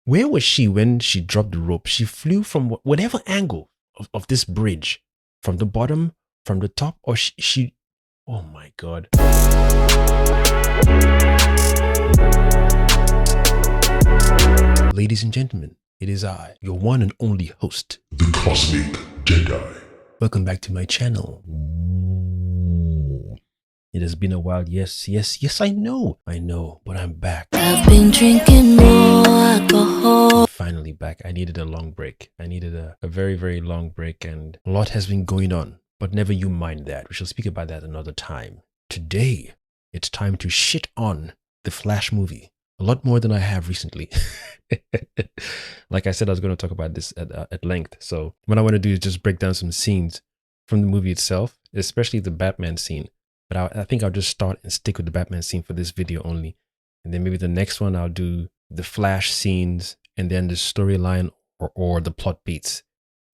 Where was she when she dropped the rope? She flew from whatever angle of this bridge, from the bottom, from the top, or she oh my God. Ladies and gentlemen, it is I, your one and only host, the Cosmic Jedi. Welcome back to my channel. It has been a while. Yes, I know, but I'm back. I've been drinking more alcohol. I'm finally back. I needed a long break. I needed a very, very long break, and a lot has been going on, but never you mind that. We shall speak about that another time. Today, it's time to shit on the Flash movie. A lot more than I have recently. Like I said, I was going to talk about this at length. So what I want to do is just break down some scenes from the movie itself, especially the Batman scene. But I think I'll just start and stick with the Batman scene for this video only. And then maybe the next one I'll do the Flash scenes and then the storyline or the plot beats.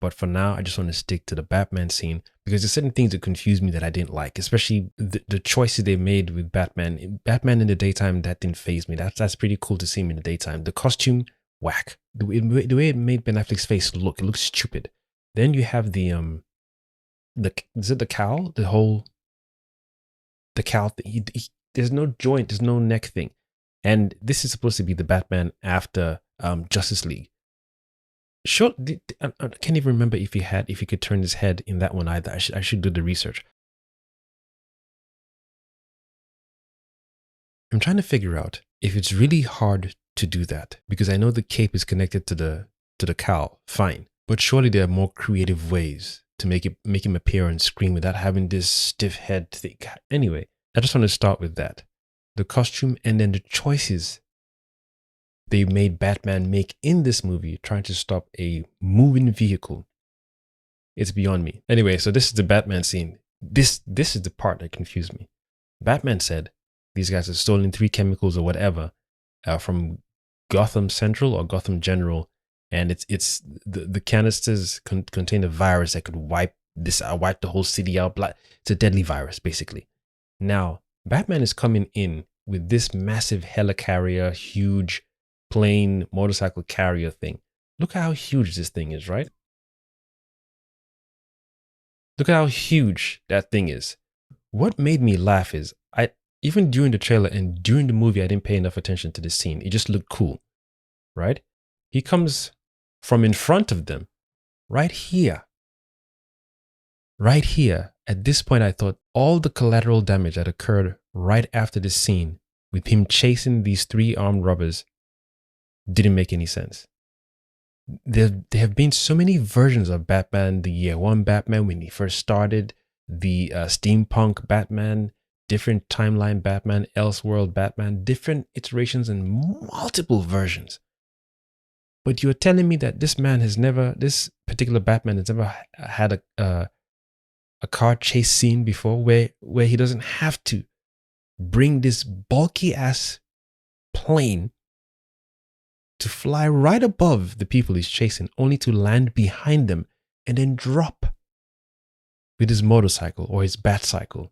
But for now, I just want to stick to the Batman scene because there's certain things that confuse me that I didn't like, especially the choices they made with Batman. Batman in the daytime, that didn't faze me. That's pretty cool to see him in the daytime. The costume, whack. The way it made Ben Affleck's face look, it looks stupid. Then you have is it the cowl? The cowl, there's no joint, there's no neck thing. And this is supposed to be the Batman after Justice League. Sure, I can't even remember if he could turn his head in that one either. I should do the research. I'm trying to figure out if it's really hard to do that because I know the cape is connected to the cowl. Fine, but surely there are more creative ways to make him appear on screen without having this stiff head thing. Anyway, I just want to start with that. The costume and then the choices they made Batman make in this movie trying to stop a moving vehicle. It's beyond me. Anyway, so this is the Batman scene. This is the part that confused me. Batman said these guys have stolen 3 chemicals or whatever from Gotham Central or Gotham General. And it's the canisters contain a virus that could wipe the whole city out. It's a deadly virus, basically. Now, Batman is coming in with this massive helicarrier, huge plane motorcycle carrier thing. Look at how huge this thing is, right? Look at how huge that thing is. What made me laugh is even during the trailer and during the movie, I didn't pay enough attention to this scene. It just looked cool, right? He comes from in front of them, right here. Right here. At this point, I thought all the collateral damage that occurred right after this scene with him chasing these 3 armed robbers didn't make any sense. There have been so many versions of Batman, the year 1 Batman when he first started, the steampunk Batman, different timeline Batman, Elseworld Batman, different iterations and multiple versions. But you're telling me that this particular Batman has never had a car chase scene before where he doesn't have to bring this bulky ass plane to fly right above the people he's chasing, only to land behind them and then drop with his motorcycle or his Batcycle.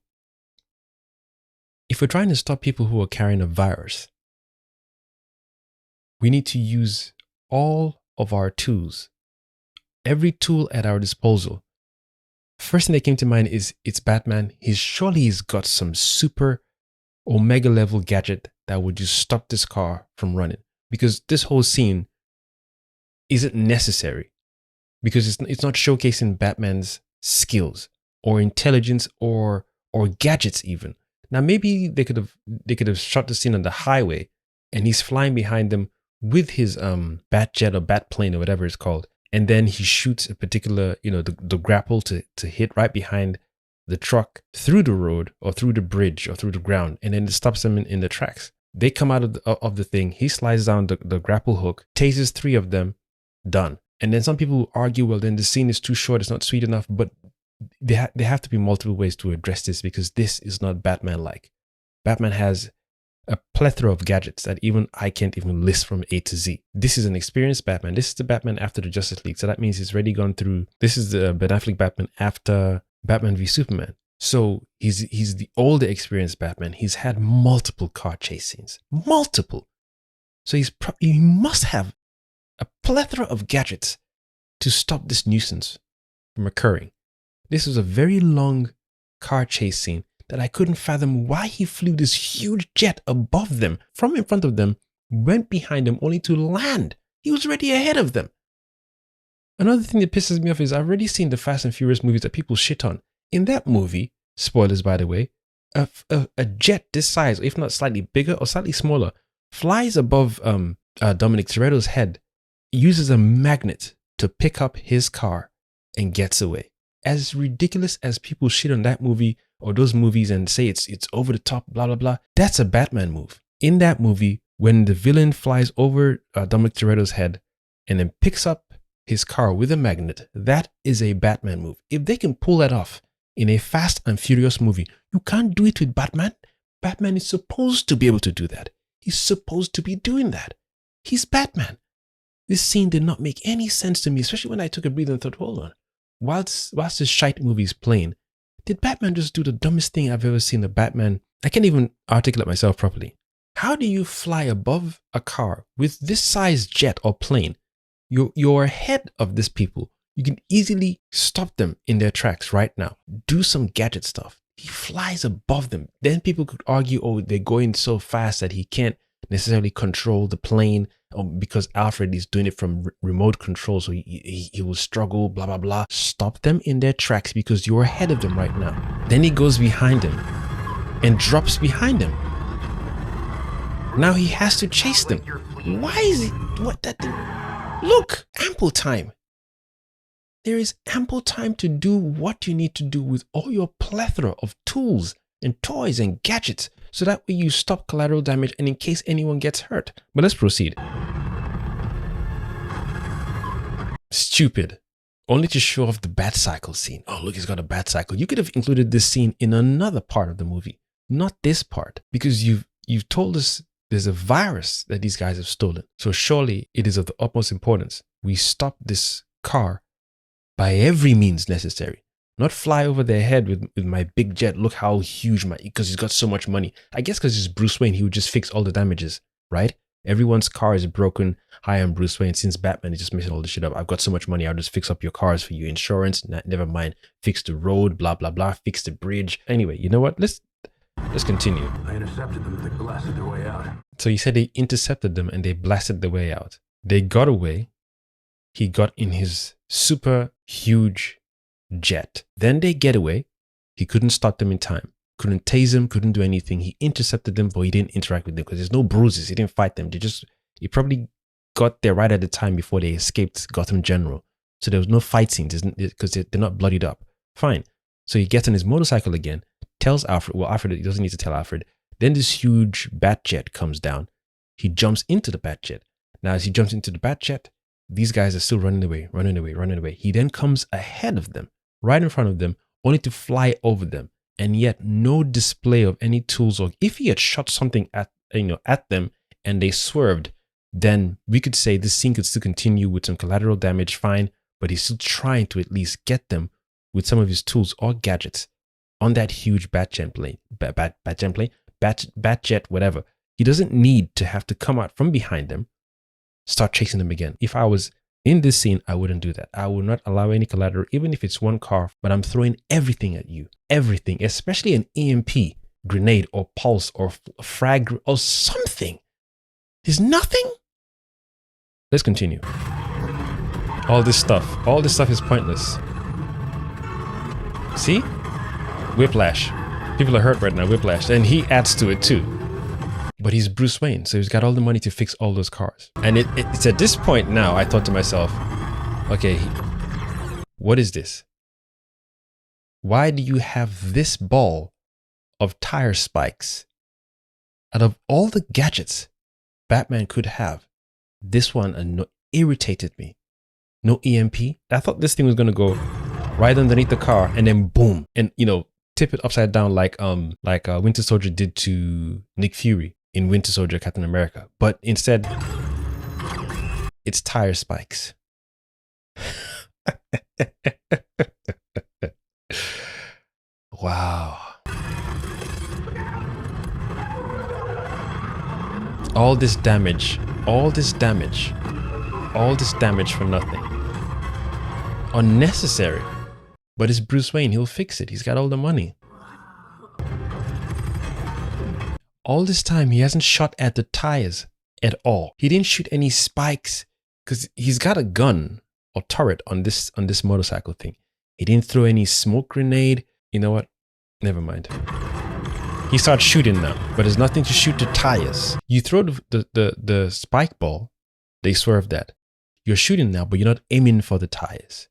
If we're trying to stop people who are carrying a virus, we need to use all of our tools, every tool at our disposal. First thing that came to mind is it's Batman. He's got some super Omega level gadget that would just stop this car from running. Because this whole scene isn't necessary. Because it's not showcasing Batman's skills or intelligence or gadgets even. Now maybe they could have shot the scene on the highway and he's flying behind them with his Batjet or Batplane or whatever it's called. And then he shoots a particular, the grapple to hit right behind the truck through the road or through the bridge or through the ground. And then it stops them in the tracks. They come out of the thing. He slides down the grapple hook, tases 3 of them, done. And then some people argue, well, then the scene is too short. It's not sweet enough. But there have to be multiple ways to address this because this is not Batman-like. Batman has a plethora of gadgets that even I can't even list from A to Z. This is an experienced Batman. This is the Batman after the Justice League. So that means he's already gone through. This is the Ben Affleck Batman after Batman v Superman. So he's the older experienced Batman. He's had multiple car chase scenes. Multiple. So he must have a plethora of gadgets to stop this nuisance from occurring. This was a very long car chase scene that I couldn't fathom why he flew this huge jet above them, from in front of them, went behind them only to land. He was already ahead of them. Another thing that pisses me off is I've already seen the Fast and Furious movies that people shit on. In that movie, spoilers by the way, a jet this size, if not slightly bigger or slightly smaller, flies above Dominic Toretto's head, uses a magnet to pick up his car and gets away. As ridiculous as people shit on that movie or those movies and say it's over the top, blah, blah, blah, that's a Batman move. In that movie, when the villain flies over Dominic Toretto's head and then picks up his car with a magnet, that is a Batman move. If they can pull that off in a Fast and Furious movie, you can't do it with Batman. Batman is supposed to be able to do that. He's supposed to be doing that. He's Batman. This scene did not make any sense to me, especially when I took a breather and thought, hold on. Whilst this shite movie is playing, did Batman just do the dumbest thing I've ever seen a Batman? I can't even articulate myself properly. How do you fly above a car with this size jet or plane? You're ahead of these people. You can easily stop them in their tracks right now. Do some gadget stuff. He flies above them. Then people could argue, oh, they're going so fast that he can't necessarily control the plane, or because Alfred is doing it from remote control, so he will struggle, blah, blah, blah. Stop them in their tracks because you're ahead of them right now. Then he goes behind them and drops behind them. Now he has to chase them. Why is he? What that? Look, ample time. There is ample time to do what you need to do with all your plethora of tools and toys and gadgets, so that way you stop collateral damage and in case anyone gets hurt. But let's proceed. Stupid. Only to show off the bat cycle scene. Oh, look, he's got a bat cycle. You could have included this scene in another part of the movie, not this part, because you've told us there's a virus that these guys have stolen. So surely it is of the utmost importance we stop this car by every means necessary. Not fly over their head with my big jet. Look how huge because he's got so much money. I guess because he's Bruce Wayne, he would just fix all the damages, right? Everyone's car is broken. Hi, I'm Bruce Wayne. Since Batman is just messing all this shit up, I've got so much money, I'll just fix up your cars for you. Insurance, never mind. Fix the road, blah, blah, blah. Fix the bridge. Anyway, you know what? Let's continue. I intercepted them, they blasted their way out. So you said they intercepted them and they blasted their way out. They got away. He got in his super huge jet. Then they get away. He couldn't stop them in time. Couldn't tase them, couldn't do anything. He intercepted them, but he didn't interact with them because there's no bruises. He didn't fight them. He probably got there right at the time before they escaped Gotham General. So there was no fight scenes because they're not bloodied up. Fine. So he gets on his motorcycle again, tells Alfred, he doesn't need to tell Alfred. Then this huge bat jet comes down. He jumps into the bat jet. Now, as he jumps into the bat jet, these guys are still running away. He then comes ahead of them, right in front of them, only to fly over them. And yet no display of any tools, or if he had shot something at them and they swerved, then we could say this scene could still continue with some collateral damage, fine, but he's still trying to at least get them with some of his tools or gadgets on that huge bat jet, whatever. He doesn't need to have to come out from behind them, start chasing them again. If I was in this scene, I wouldn't do that. I would not allow any collateral, even if it's one car, but I'm throwing everything at you. Everything, especially an EMP, grenade or pulse or frag or something. There's nothing. Let's continue. All this stuff is pointless. See? Whiplash. People are hurt right now, whiplash. And he adds to it too. But he's Bruce Wayne, so he's got all the money to fix all those cars. And it's at this point now, I thought to myself, okay, what is this? Why do you have this ball of tire spikes? Out of all the gadgets Batman could have, this one irritated me. No EMP. I thought this thing was going to go right underneath the car and then boom. And, tip it upside down like Winter Soldier did to Nick Fury in Winter Soldier Captain America. But instead, it's tire spikes. Wow. All this damage All this damage for nothing. Unnecessary. But it's Bruce Wayne. He'll fix it. He's got all the money. All this time, he hasn't shot at the tires at all. He didn't shoot any spikes because he's got a gun or turret on this motorcycle thing. He didn't throw any smoke grenade. You know what? Never mind. He starts shooting now, but there's nothing to shoot the tires. You throw the spike ball, they swerve that. You're shooting now, but you're not aiming for the tires.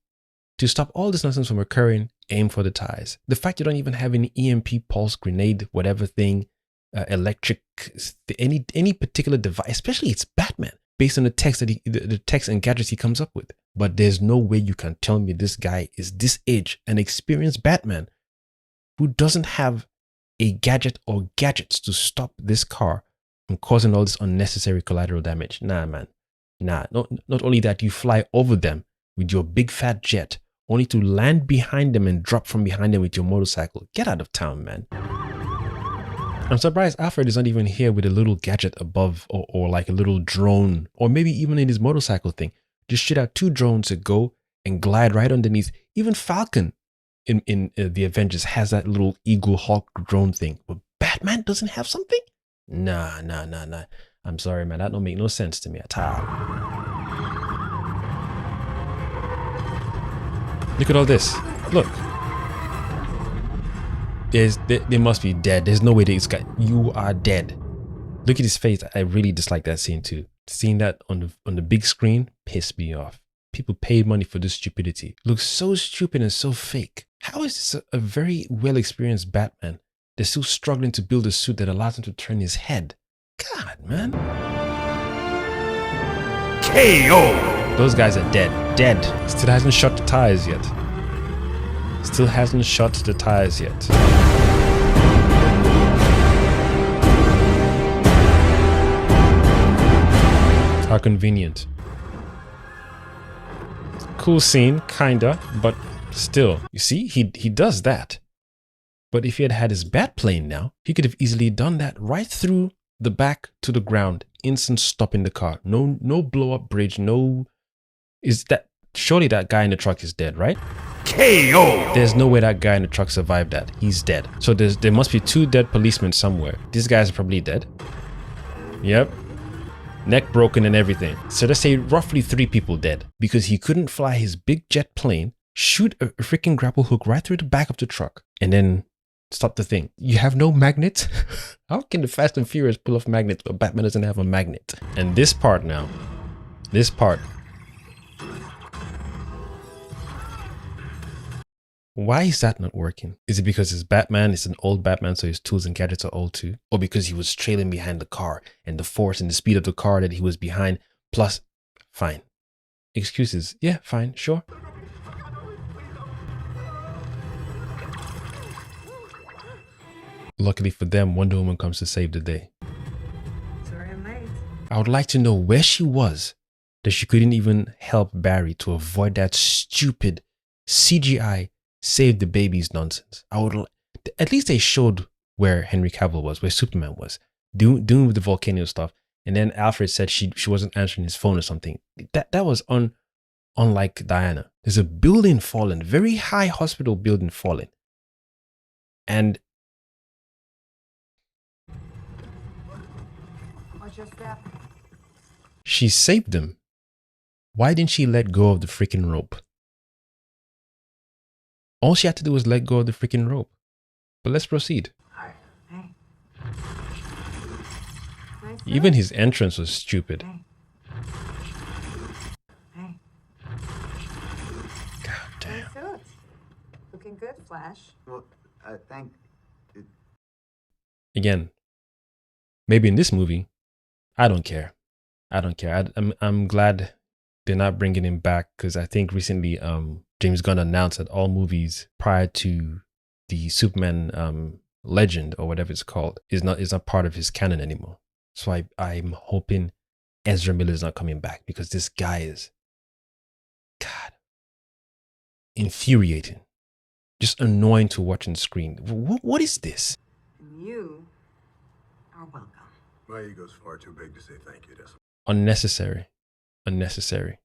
To stop all this nonsense from occurring, aim for the tires. The fact you don't even have any EMP pulse grenade, whatever thing, electric, any particular device, especially it's Batman, based on the text that the text and gadgets he comes up with. But there's no way you can tell me this guy is this age, an experienced Batman who doesn't have a gadget or gadgets to stop this car from causing all this unnecessary collateral damage. Nah, man. Nah, not only that, you fly over them with your big fat jet, only to land behind them and drop from behind them with your motorcycle. Get out of town, man. I'm surprised Alfred is not even here with a little gadget above or like a little drone, or maybe even in his motorcycle thing. Just shoot out 2 drones to go and glide right underneath. Even Falcon in the Avengers has that little Eagle Hawk drone thing. But Batman doesn't have something? Nah. I'm sorry, man. That don't make no sense to me at all. Look at all this. Look. They must be dead. There's no way this guy. You are dead. Look at his face. I really dislike that scene too. Seeing that on the big screen pissed me off. People paid money for this stupidity. It looks so stupid and so fake. How is this a very well experienced Batman? They're still struggling to build a suit that allows him to turn his head. God, man. KO! Those guys are dead. Dead. Still hasn't shot the tires yet. Still hasn't shot the tires yet. How convenient. Cool scene, kinda, but still. You see, he does that. But if he had had his bat plane now, he could have easily done that right through the back to the ground, instant stopping the car. No blow up bridge, no. Surely that guy in the truck is dead, right? KO! There's no way that guy in the truck survived that. He's dead. So there must be 2 dead policemen somewhere. These guys are probably dead. Yep. Neck broken and everything. So let's say roughly 3 people dead because he couldn't fly his big jet plane, shoot a freaking grapple hook right through the back of the truck, and then stop the thing. You have no magnet? How can the Fast and Furious pull off magnets but Batman doesn't have a magnet? And this part now. This part. Why is that not working? Is it because it's Batman, it's an old Batman, so his tools and gadgets are old too? Or because he was trailing behind the car and the force and the speed of the car that he was behind, plus, fine. Excuses, yeah, fine, sure. Luckily for them, Wonder Woman comes to save the day. Sorry I'm late. I would like to know where she was that she couldn't even help Barry to avoid that stupid CGI save the babies nonsense. At least they showed where Henry Cavill was, where Superman was, doing with the volcano stuff. And then Alfred said she wasn't answering his phone or something. That was unlike Diana. There's a building fallen, very high hospital building fallen. And Watch your step. she saved them. Why didn't she let go of the freaking rope? All she had to do was let go of the freaking rope. But let's proceed. Hey. Nice Even suit. his entrance was stupid. Hey. God Nice damn. suit. Looking good, Flash. Well, thank. Again, maybe in this movie, I don't care. I'm glad they're not bringing him back because I think recently James Gunn announced that all movies prior to the Superman legend or whatever it's called is not part of his canon anymore. So I'm hoping Ezra Miller is not coming back because this guy is, God, infuriating, just annoying to watch on screen. What is this? And you are welcome. My ego's far too big to say thank you to. Unnecessary. unnecessary.